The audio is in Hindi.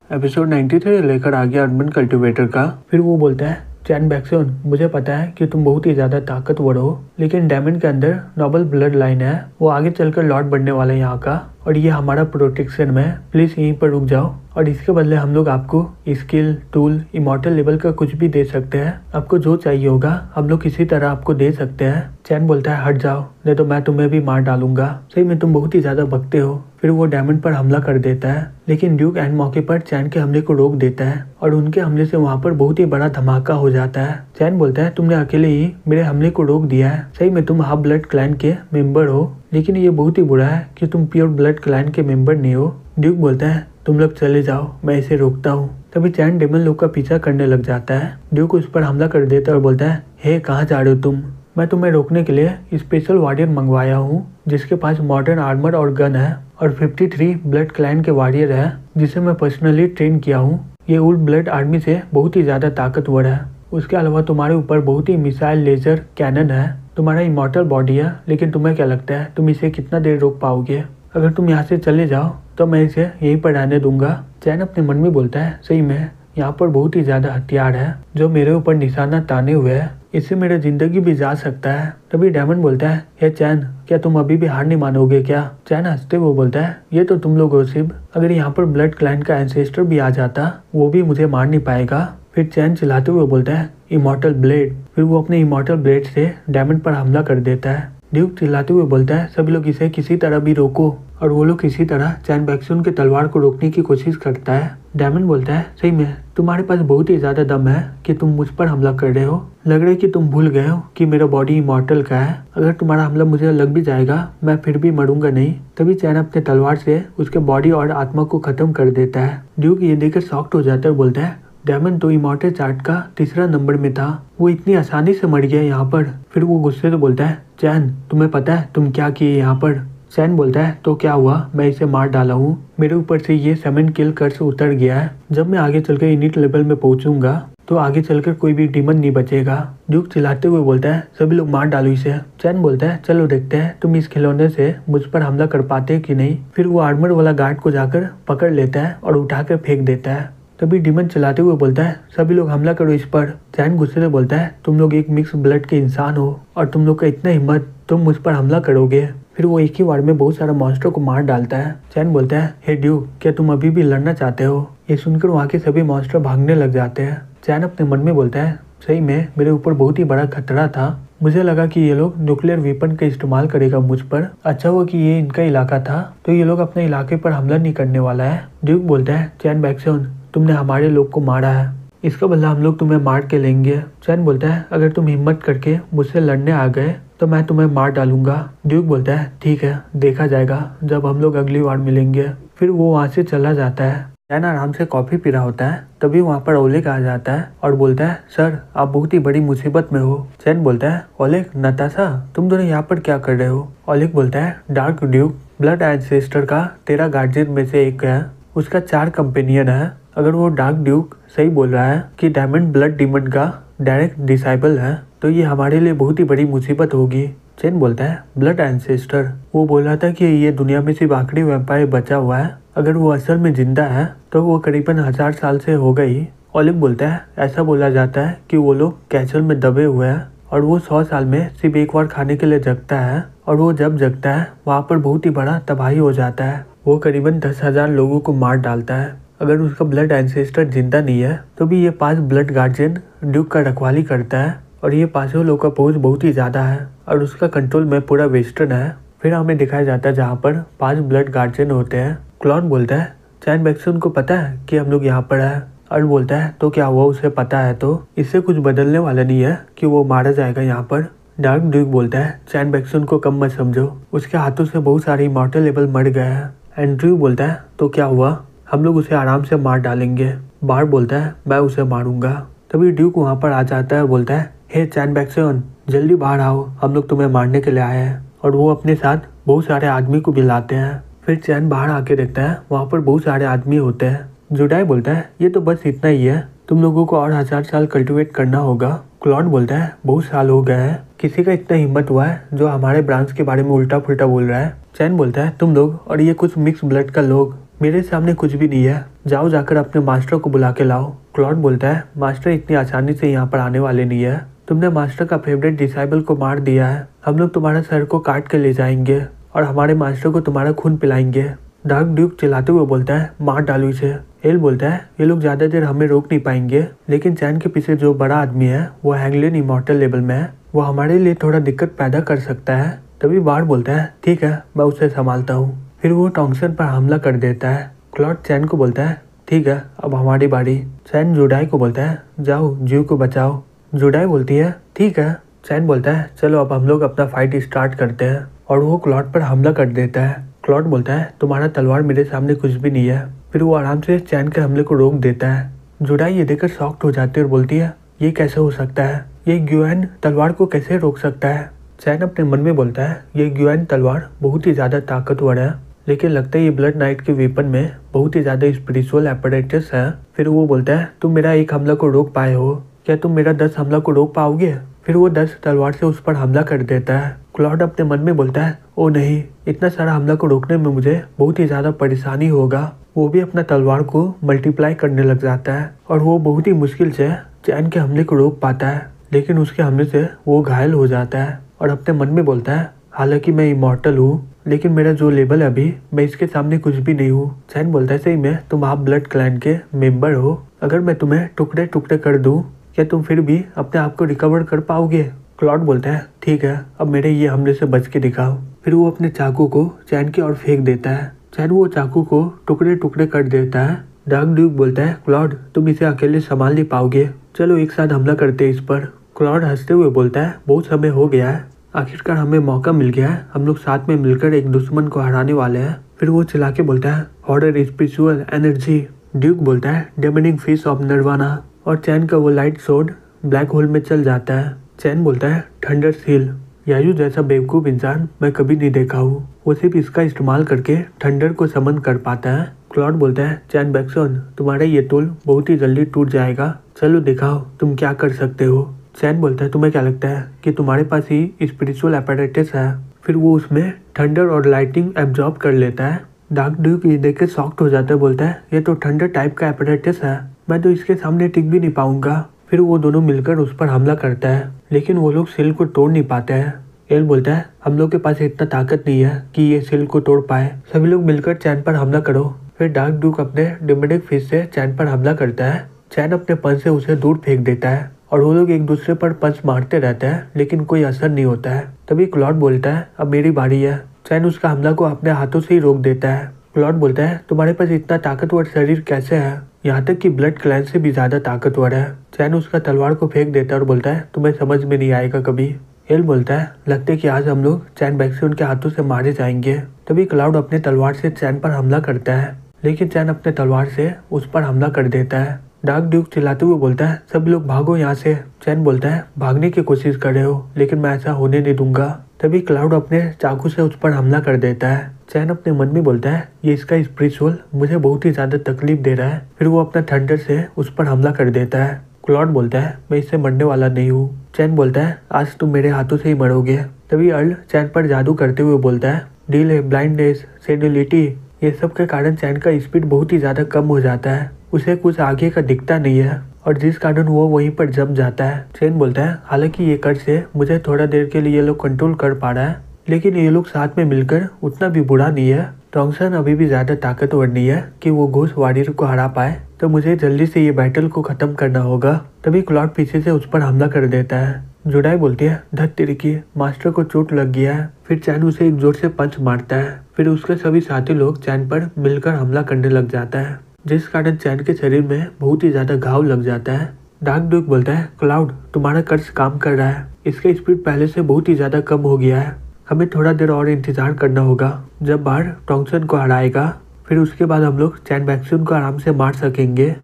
एपिसोड 93 लेकर आ गया अर्बन कल्टिवेटर का। फिर वो बोलता है, चैन बैक्सन, मुझे पता है कि तुम बहुत ही ज्यादा ताकतवर हो, लेकिन डायमंड के अंदर नोबल ब्लड लाइन है, वो आगे चलकर लॉर्ड बनने वाला है यहाँ का, और ये हमारा प्रोटेक्शन में, प्लीज यहीं पर रुक जाओ और इसके बदले हम लोग आपको स्किल, टूल, इमॉर्टल लेवल का कुछ भी दे सकते हैं। आपको जो चाहिए होगा हम लोग किसी तरह आपको दे सकते हैं। चैन बोलता है, हट जाओ, नहीं तो मैं तुम्हें भी मार डालूंगा। सही में तुम बहुत ही ज्यादा भगते हो। फिर वो डायमंड पर हमला कर देता है, लेकिन ड्यूक एंड मौके पर चैन के हमले को रोक देता है और उनके हमले से वहाँ पर बहुत ही बड़ा धमाका हो जाता है। चैन बोलता है, तुमने अकेले ही मेरे हमले को रोक दिया है। सही में तुम हाफ ब्लड क्लैन के मेंबर हो, लेकिन ये बहुत ही बुरा है कि तुम प्योर ब्लड क्लैन के मेंबर नहीं हो। ड्यूक बोलता है, तुम लोग चले जाओ, मैं इसे रोकता हूँ। तभी चैन डेमन लोग का पीछा करने लग जाता है। ड्यूक उस पर हमला कर देता है और बोलता है, हे कहाँ जा रहे हो तुम? मैं तुम्हें रोकने के लिए स्पेशल वॉरियर मंगवाया हूँ जिसके पास मॉडर्न आर्मर और गन है और 53 ब्लड क्लैन के वॉरियर है जिसे मैं पर्सनली ट्रेन किया हूँ। ये ओल्ड ब्लड आर्मी से बहुत ही ज्यादा ताकतवर है। उसके अलावा तुम्हारे ऊपर बहुत ही मिसाइल लेजर कैनन है। तुम्हारा इमॉर्टल बॉडी है, लेकिन तुम्हें क्या लगता है तुम इसे कितना देर रोक पाओगे? अगर तुम यहाँ से चले जाओ तो मैं इसे यहीं पर रहने दूंगा। चैन अपने मन में बोलता है, सही में यहाँ पर बहुत ही ज्यादा हथियार है जो मेरे ऊपर निशाना ताने हुए है, इससे मेरा जिंदगी भी जा सकता है। तभी डायमंड बोलता है, हे चैन, क्या तुम अभी भी हार नहीं मानोगे क्या? चैन हंसते हुए बोलता है, ये तो तुम लोग हो सिर्फ, अगर यहाँ पर ब्लड क्लैन का एंसेस्टर भी आ जाता वो भी मुझे मार नहीं पाएगा। फिर चैन चिल्लाते हुए बोलता है, इमॉर्टल ब्लेड। फिर वो अपने इमॉर्टल ब्लेड से डायमंड पर हमला कर देता है। ड्यूक चिल्लाते हुए बोलता है, सभी लोग इसे किसी तरह भी रोको, और वो लोग किसी तरह चैन बैक्सन के तलवार को रोकने की कोशिश करता है। डायमंड बोलता है, सही में तुम्हारे पास बहुत ही ज्यादा दम है कि तुम मुझ पर हमला कर रहे हो। लग रहा है कि तुम भूल गए हो कि मेरा बॉडी इमॉर्टल का है। अगर तुम्हारा हमला मुझे लग भी जाएगा मैं फिर भी मरूंगा नहीं। तभी चैन अपने तलवार से उसके बॉडी और आत्मा को खत्म कर देता है। ड्यूक ये देखकर शॉक्ड हो जाता है और बोलता है, डायमंड तो इमॉर्टल चार्ट का तीसरा नंबर में था, वो इतनी आसानी से मर गया यहाँ पर। फिर वो गुस्से से बोलता है, चैन तुम्हें पता है तुम क्या किए यहाँ पर? चैन बोलता है, तो क्या हुआ, मैं इसे मार डाला हूँ, मेरे ऊपर से ये 7 किल कर्स उतर गया है। जब मैं आगे चलकर यूनिट लेवल में पहुंचूंगा तो आगे चलकर कोई भी डीमन नहीं बचेगा। ड्यूक चिल्लाते हुए बोलता है, सभी लोग मार डालो इसे। चैन बोलता है, चलो देखते हैं तुम इस खिलौने से मुझ पर हमला कर पाते कि नहीं। फिर वो आर्मर वाला गार्ड को जाकर पकड़ लेता है और उठाकर फेंक देता है। तभी डीमन चलाते हुए बोलता है, सभी लोग हमला करो इस पर। चैन गुस्से से बोलता है, तुम लोग एक मिक्स ब्लड के इंसान हो और तुम लोग का इतना हिम्मत, तुम मुझ पर हमला करोगे। फिर वो एक ही बार में बहुत सारा मॉन्स्टर को मार डालता है। चैन बोलता है, हे ड्यूक, क्या तुम अभी भी लड़ना चाहते हो? ये सुनकर वहाँ के सभी मॉन्स्टर भागने लग जाते हैं। चैन अपने मन में बोलता है, सही में मेरे ऊपर बहुत ही बड़ा खतरा था, मुझे लगा कि ये लोग न्यूक्लियर वेपन का इस्तेमाल करेगा मुझ पर। अच्छा हुआ कि ये इनका इलाका था, तो ये लोग अपने इलाके पर हमला नहीं करने वाला है। ड्यूक बोलता है, चैन बैक्सन, तुमने हमारे लोग को मारा है, इसका बदला हम लोग तुम्हें मार के लेंगे। चैन बोलता है, अगर तुम हिम्मत करके मुझसे लड़ने आ गए तो मैं तुम्हें मार डालूंगा। ड्यूक बोलता है, ठीक है, देखा जाएगा जब हम लोग अगली बार मिलेंगे। फिर वो वहाँ से चला जाता है। चैन आराम से कॉफी पी रहा होता है, तभी वहाँ पर ओलेग आ जाता है और बोलता है, सर आप बहुत ही बड़ी मुसीबत में हो। चैन बोलता है, ओलेग, नताशा, तुम दोनों यहाँ पर क्या कर रहे हो? ओलेग बोलता है, डार्क ड्यूक ब्लड एंसेस्टर का तेरा गार्जियन में से एक है, उसका 4 कंपेनियन है। अगर वो डार्क ड्यूक सही बोल रहा है कि डायमंड ब्लड डीमन का डायरेक्ट डिसाइबल है तो ये हमारे लिए बहुत ही बड़ी मुसीबत होगी। चैन बोलता है, ब्लड एंसेस्टर, वो बोल रहा था कि ये दुनिया में सिर्फ आखिरी वैम्पायर बचा हुआ है, अगर वो असल में जिंदा है तो वो करीबन 1000 साल से हो गई। ओलिव बोलता है, ऐसा बोला जाता है कि वो लोग कैसल में दबे हुए हैं और वो 100 साल में सिर्फ एक बार खाने के लिए जगता है, और वो जब जगता है वहाँ पर बहुत ही बड़ा तबाही हो जाता है। वो करीबन 10,000 लोगों को मार डालता है। अगर उसका ब्लड एंसेस्टर जिंदा नहीं है तो भी ये 5 ब्लड गार्जियन ड्यूक का रखवाली करता है, और ये 5 लोगों का पहुँच बहुत ही ज़्यादा है और उसका कंट्रोल में पूरा वेस्टर्न है। फिर हमें दिखाया जाता है जहाँ पर 5 ब्लड गार्जियन होते हैं। क्लॉन बोलता है, चैन बैक्सन को पता है कि हम लोग यहाँ पर है। और बोलता है, तो क्या हुआ, उसे पता है तो इससे कुछ बदलने वाला नहीं है कि वो मारा जाएगा यहाँ पर। डार्क ड्यूक बोलता है, चैन बैक्सन को कम मत समझो, उसके हाथों से बहुत सारे इमॉर्टल लेवल मर गए हैं। एंड्रयू बोलता है, तो क्या हुआ, हम लोग उसे आराम से मार डालेंगे। बार बोलता है, मैं उसे मारूंगा। तभी ड्यूक वहाँ पर आ जाता है, बोलता है, हे चैन बैक्सन, जल्दी बाहर आओ, हम लोग तुम्हें मारने के लिए आए हैं। और वो अपने साथ बहुत सारे आदमी को भी लाते हैं। फिर चैन बाहर आके देखता है, वहाँ पर बहुत सारे आदमी होते हैं। जुडाई बोलता है, ये तो बस इतना ही है, तुम लोगों को और 1000 साल कल्टिवेट करना होगा। क्लॉड बोलता है, बहुत साल हो गए हैं, किसी का इतना हिम्मत हुआ है जो हमारे ब्रांच के बारे में उल्टा पुल्टा बोल रहा है। चैन बोलता है, तुम लोग और ये कुछ मिक्स ब्लड का लोग मेरे सामने कुछ भी नहीं है, जाओ जाकर अपने मास्टर को बुला के लाओ। क्लॉड बोलता है मास्टर इतनी आसानी से यहाँ पर आने वाले नहीं है, तुमने मास्टर का फेवरेट डिसाइबल को मार दिया है, हम लोग तुम्हारा सर को काट के ले जाएंगे और हमारे मास्टर को तुम्हारा खून पिलाएंगे। डार्क ड्यूक चिल्लाते हुए बोलता है मार डालो इसे। एल बोलता है ये लोग ज्यादा देर हमें रोक नहीं पाएंगे, लेकिन चैन के पीछे जो बड़ा आदमी है वो हैंगलिन इमॉर्टल लेवल में है, वो हमारे लिए थोड़ा दिक्कत पैदा कर सकता है। तभी बार्ड बोलता है ठीक है मैं उसे संभालता हूँ। फिर वो टॉन्गसन पर हमला कर देता है। क्लॉड चैन को बोलता है ठीक है अब हमारी बारी। चैन जुडाई को बोलता है जाओ जीव को बचाओ। जुडाई बोलती है ठीक है। चैन बोलता है चलो अब हम लोग अपना फाइट स्टार्ट करते हैं, और वो क्लॉड पर हमला कर देता है। क्लॉड बोलता है तुम्हारा तलवार मेरे सामने कुछ भी नहीं है। फिर वो आराम से चैन के हमले को रोक देता है। जुडाई ये देखकर शॉक्ड हो जाती है और बोलती है ये कैसे हो सकता है, ये ग्युएन तलवार को कैसे रोक सकता है। चैन अपने मन में बोलता है ये ग्युएन तलवार बहुत ही ज्यादा ताकतवर है, लेकिन लगता है ये ब्लड नाइट के वेपन में बहुत ही ज्यादा स्पिरिचुअल एपरेटस है। फिर वो बोलता है तुम मेरा एक हमला को रोक पाए हो, क्या तुम मेरा 10 हमला को रोक पाओगे। फिर वो 10 तलवार से उस पर हमला कर देता है। क्लॉड अपने मन में बोलता है ओ नहीं, इतना सारा हमला को रोकने में मुझे बहुत ही ज्यादा परेशानी होगा। वो भी अपना तलवार को मल्टीप्लाई करने लग जाता है और वो बहुत ही मुश्किल से चैन के हमले को रोक पाता है, लेकिन उसके हमले से वो घायल हो जाता है और अपने मन में बोलता है हालांकि मैं इमॉर्टल हूँ, लेकिन मेरा जो लेवल है अभी मैं इसके सामने कुछ भी नहीं हूँ। चैन बोलता है सही में तुम आप ब्लड क्लैन के मेंबर हो, अगर मैं तुम्हें टुकड़े टुकड़े कर दूं क्या तुम फिर भी अपने आप को रिकवर कर पाओगे। क्लॉड बोलता है ठीक है अब मेरे ये हमले से बच के दिखाओ। फिर वो अपने चाकू को चैन की ओर फेंक देता है। चैन वो चाकू को टुकड़े टुकड़े कर देता है। डार्क ड्यूक बोलता है क्लॉड तुम इसे अकेले संभाल नहीं पाओगे, चलो एक साथ हमला करते हैं इस पर। क्लॉड हंसते हुए बोलता है बहुत समय हो गया है, आखिरकार हमें मौका मिल गया है, हम लोग साथ में मिलकर एक दुश्मन को हराने वाले हैं। फिर वो चिल्ला के बोलता है हॉरर स्पिरिचुअल एनर्जी। ड्यूक बोलता है डेमनिक फिश ऑफ निर्वाणा, और चैन का वो लाइट सोड ब्लैक होल में चल जाता है। चैन बोलता है थंडर सील, यायू जैसा बेवकूफ इंसान मैं कभी नहीं देखा हूँ, वो सिर्फ इसका इस्तेमाल करके थंडर को समन कर पाता है। क्लॉड बोलता है चैन बैक्सन तुम्हारा ये टूल बहुत ही जल्दी टूट जाएगा, चलो दिखाओ तुम क्या कर सकते हो। चैन बोलता है तुम्हें क्या लगता है कि तुम्हारे पास ही स्पिरिचुअल एपरेटस है। फिर वो उसमें थंडर और लाइटिंग एब्जॉर्ब कर लेता है। डार्क ड्यूक ये देख के शॉक्ड हो जाता है, बोलता है ये तो थंडर टाइप का एपरेटस है, मैं तो इसके सामने टिक भी नहीं पाऊंगा। फिर वो दोनों मिलकर उस पर हमला करता है, लेकिन वो लोग सिल को तोड़ नहीं पाते हैं। एल बोलता है हम लोग के पास इतना ताकत नहीं है कि ये सिल को तोड़ पाए, सभी लोग मिलकर चैन पर हमला करो। फिर डार्क ड्यूक अपने डेमनिक फिश से चैन पर हमला करता है। चैन अपने पंच से उसे दूर फेंक देता है और वो लोग एक दूसरे पर पंच मारते रहते हैं, लेकिन कोई असर नहीं होता है। तभी क्लॉड बोलता है अब मेरी बारी है। चैन उसका हमला को अपने हाथों से ही रोक देता है। क्लॉड बोलता है तुम्हारे पास इतना ताकतवर शरीर कैसे है, यहाँ तक कि ब्लड क्लैन से भी ज्यादा ताकतवर है। चैन उसका तलवार को फेंक देता है और बोलता है तुम्हें समझ में नहीं आएगा कभी। एल बोलता है लगता है कि आज हम लोग चैन बैक्सन के हाथों से मारे जाएंगे। तभी क्लाउड अपने तलवार से चैन पर हमला करता है, लेकिन चैन अपने तलवार से उस पर हमला कर देता है। डार्क ड्यूक चिल्लाते हुए बोलता है सब लोग भागो यहाँ से। चैन बोलता है भागने की कोशिश कर रहे हो, लेकिन मैं ऐसा होने नहीं दूंगा। तभी क्लाउड अपने चाकू से उस पर हमला कर देता है। चैन अपने मन में बोलता है ये इसका स्पिरिचुअल मुझे बहुत ही ज्यादा तकलीफ दे रहा है। फिर वो अपना थंडर से उस पर हमला कर देता है। क्लॉड बोलता है मैं इससे मरने वाला नहीं हूँ। चैन बोलता है आज तुम मेरे हाथों से ही मरोगे। तभी अर्ल चैन पर जादू करते हुए बोलता है डीले, ब्लाइंडनेस, सेनिलिटी, ये सब के कारण चैन का स्पीड बहुत ही ज्यादा कम हो जाता है, उसे कुछ आगे का दिखता नहीं है और जिस कारण वो वहीं पर जम जाता है। चैन बोलता है हालांकि ये कर से मुझे थोड़ा देर के लिए ये लोग कंट्रोल कर पा रहा है, लेकिन ये लोग साथ में मिलकर उतना भी बुरा नहीं है। टॉन्गसन अभी भी ज्यादा ताकतवर नहीं है कि वो घोस्ट वॉरियर को हरा पाए, तो मुझे जल्दी से ये बैटल को खत्म करना होगा। तभी क्लॉड पीछे से उस पर हमला कर देता है। जुडाई बोलती है धत तेरी की, मास्टर को चोट लग गया है। फिर चैन उसे एक जोर से पंच मारता है। फिर उसके सभी साथी लोग चैन पर मिलकर हमला करने लग जाता है, जिस कारण चैन के शरीर में बहुत ही ज्यादा घाव लग जाता है। डार्क ड्यूक बोलता है क्लाउड तुम्हारा कर्ज काम कर रहा है, इसका स्पीड पहले से बहुत ही ज्यादा कम हो गया है, हमें थोड़ा देर और इंतजार करना होगा। जब बार टॉन्गसन को हराएगा फिर उसके बाद हम लोग चैन बैक्सन को आराम से मार सकेंगे।